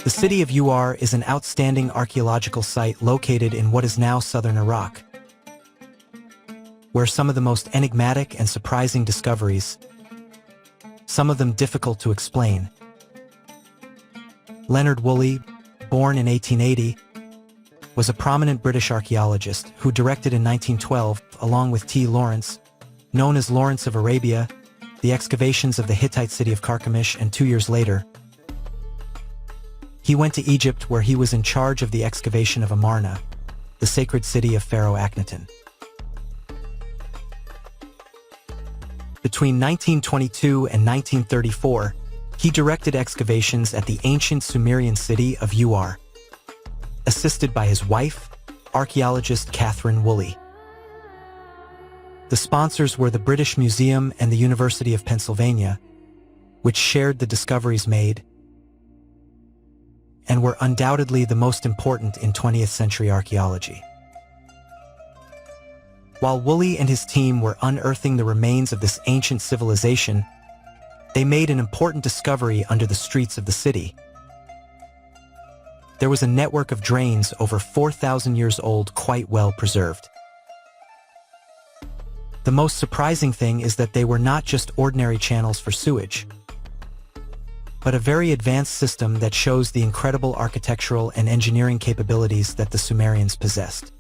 The city of Ur is an outstanding archaeological site located in what is now southern Iraq, where some of the most enigmatic and surprising discoveries, some of them difficult to explain. Leonard Woolley, born in 1880, was a prominent British archaeologist who directed in 1912, along with T. Lawrence, known as Lawrence of Arabia, the excavations of the Hittite city of Karchemish, and 2 years later, he went to Egypt where he was in charge of the excavation of Amarna, the sacred city of Pharaoh Akhenaten. Between 1922 and 1934, he directed excavations at the ancient Sumerian city of Ur, assisted by his wife, archaeologist Catherine Woolley. The sponsors were the British Museum and the University of Pennsylvania, which shared the discoveries made and were undoubtedly the most important in 20th century archaeology. While Woolley and his team were unearthing the remains of this ancient civilization, they made an important discovery under the streets of the city. There was a network of drains over 4,000 years old, quite well preserved. The most surprising thing is that they were not just ordinary channels for sewage, but a very advanced system that shows the incredible architectural and engineering capabilities that the Sumerians possessed.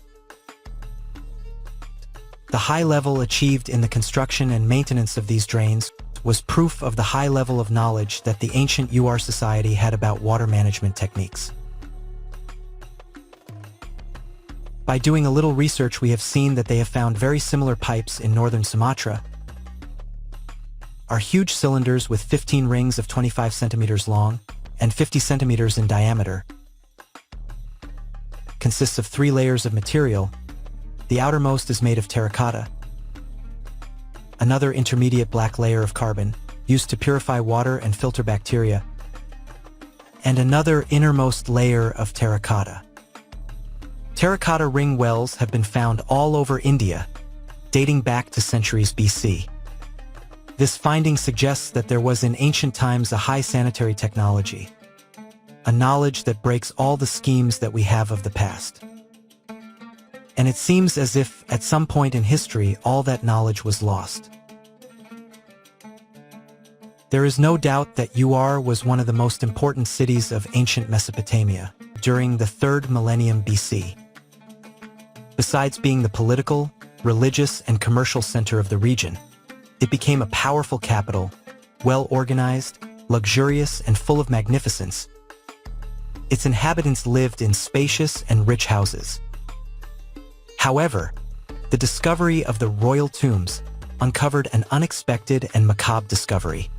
The high level achieved in the construction and maintenance of these drains was proof of the high level of knowledge that the ancient Ur society had about water management techniques. By doing a little research, we have seen that they have found very similar pipes in northern Sumatra, are huge cylinders with 15 rings of 25 centimeters long and 50 centimeters in diameter. Consists of 3 layers of material. The outermost is made of terracotta, another intermediate black layer of carbon, used to purify water and filter bacteria, and another innermost layer of terracotta. Terracotta ring wells have been found all over India, dating back to centuries BC. This finding suggests that there was in ancient times a high sanitary technology, a knowledge that breaks all the schemes that we have of the past. And it seems as if, at some point in history, all that knowledge was lost. There is no doubt that Ur was one of the most important cities of ancient Mesopotamia during the 3rd millennium BC. Besides being the political, religious, and commercial center of the region, it became a powerful capital, well-organized, luxurious, and full of magnificence. Its inhabitants lived in spacious and rich houses. However, the discovery of the royal tombs uncovered an unexpected and macabre discovery.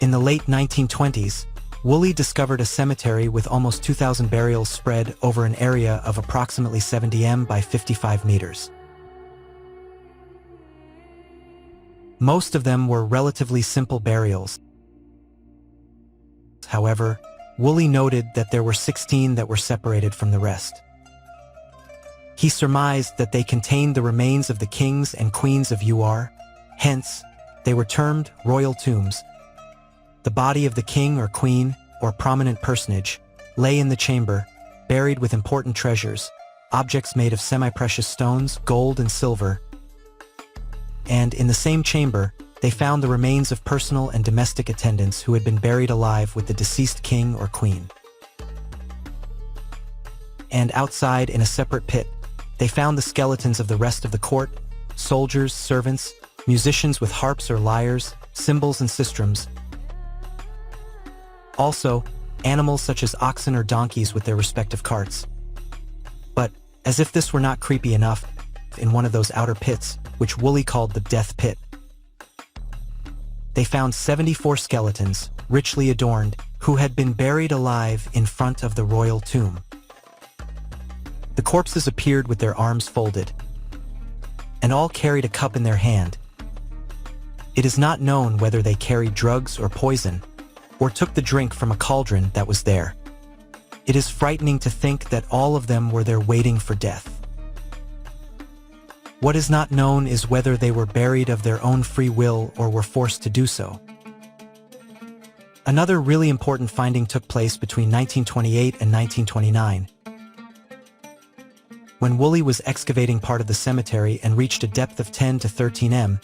In the late 1920s, Woolley discovered a cemetery with almost 2,000 burials spread over an area of approximately 70 m by 55 meters. Most of them were relatively simple burials. However, Woolley noted that there were 16 that were separated from the rest. He surmised that they contained the remains of the kings and queens of Ur, hence, they were termed royal tombs. The body of the king or queen, or prominent personage, lay in the chamber, buried with important treasures, objects made of semi-precious stones, gold and silver. And in the same chamber, they found the remains of personal and domestic attendants who had been buried alive with the deceased king or queen. And outside, in a separate pit, they found the skeletons of the rest of the court, soldiers, servants, musicians with harps or lyres, cymbals and sistrums. Also, animals such as oxen or donkeys with their respective carts. But, as if this were not creepy enough, in one of those outer pits, which Woolley called the death pit, they found 74 skeletons, richly adorned, who had been buried alive in front of the royal tomb. The corpses appeared with their arms folded, and all carried a cup in their hand. It is not known whether they carried drugs or poison, or took the drink from a cauldron that was there. It is frightening to think that all of them were there waiting for death. What is not known is whether they were buried of their own free will or were forced to do so. Another really important finding took place between 1928 and 1929, when Woolley was excavating part of the cemetery and reached a depth of 10 to 13 m,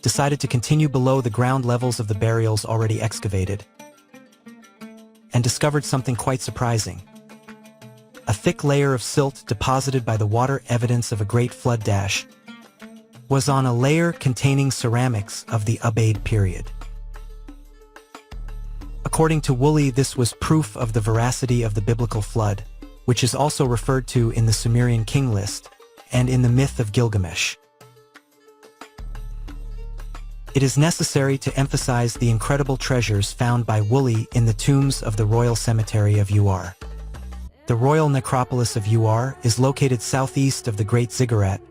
decided to continue below the ground levels of the burials already excavated, and discovered something quite surprising. A thick layer of silt deposited by the water, evidence of a great flood dash, was on a layer containing ceramics of the Ubaid period. According to Woolley, this was proof of the veracity of the biblical flood, which is also referred to in the Sumerian king list and in the myth of Gilgamesh. It is necessary to emphasize the incredible treasures found by Woolley in the tombs of the Royal Cemetery of Ur. The Royal Necropolis of Ur is located southeast of the Great Ziggurat,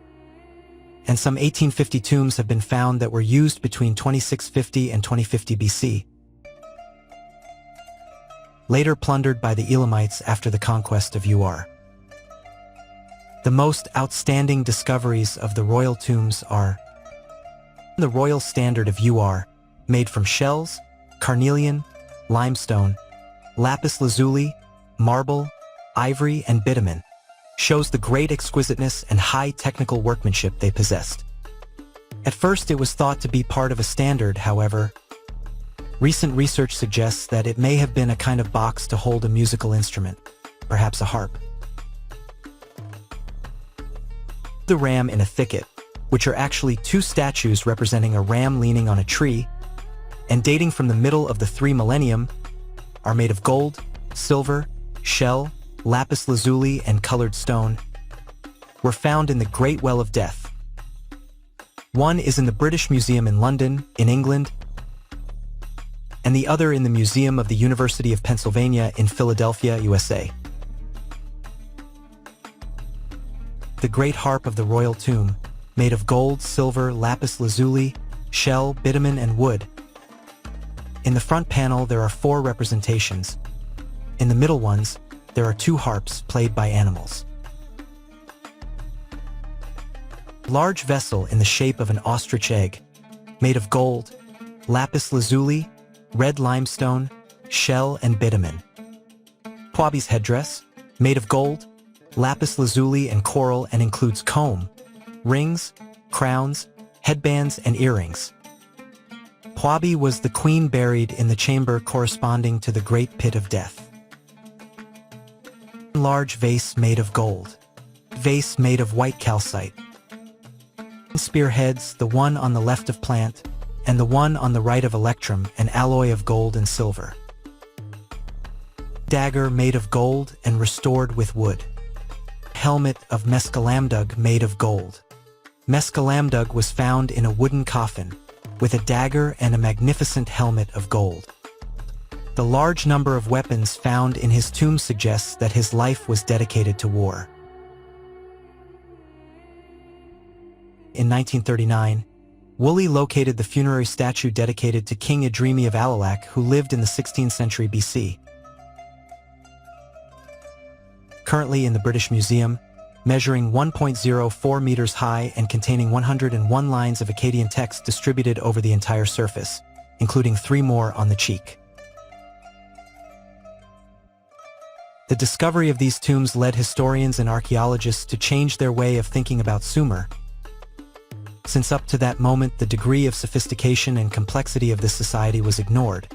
and some 1850 tombs have been found that were used between 2650 and 2050 BC, later plundered by the Elamites after the conquest of Ur. The most outstanding discoveries of the royal tombs are the Royal Standard of Ur, made from shells, carnelian, limestone, lapis lazuli, marble, ivory, and bitumen, shows the great exquisiteness and high technical workmanship they possessed. At first it was thought to be part of a standard, however. Recent research suggests that it may have been a kind of box to hold a musical instrument, perhaps a harp. The ram in a thicket, which are actually two statues representing a ram leaning on a tree, and dating from the middle of the 3 millennium, are made of gold, silver, shell, lapis lazuli, and colored stone, were found in the Great Well of Death. One is in the British Museum in London, in England, and the other in the Museum of the University of Pennsylvania in Philadelphia, USA. The Great Harp of the Royal Tomb, made of gold, silver, lapis lazuli, shell, bitumen, and wood. In the front panel there are 4 representations. In the middle ones, there are 2 harps played by animals. Large vessel in the shape of an ostrich egg, made of gold, lapis lazuli, red limestone, shell, and bitumen. Quabi's headdress, made of gold, lapis lazuli, and coral, and includes comb, rings, crowns, headbands, and earrings. Quabi was the queen buried in the chamber corresponding to the Great Pit of Death. Large vase made of gold. Vase made of white calcite. Spearheads, the one on the left of plant, and the one on the right of electrum, an alloy of gold and silver. Dagger made of gold and restored with wood. Helmet of Mescalamdug made of gold. Mescalamdug was found in a wooden coffin, with a dagger and a magnificent helmet of gold. The large number of weapons found in his tomb suggests that his life was dedicated to war. In 1939, Woolley located the funerary statue dedicated to King Idrimi of Alalak, who lived in the 16th century BC. Currently in the British Museum, measuring 1.04 meters high and containing 101 lines of Akkadian text distributed over the entire surface, including 3 more on the cheek. The discovery of these tombs led historians and archaeologists to change their way of thinking about Sumer, since up to that moment the degree of sophistication and complexity of this society was ignored.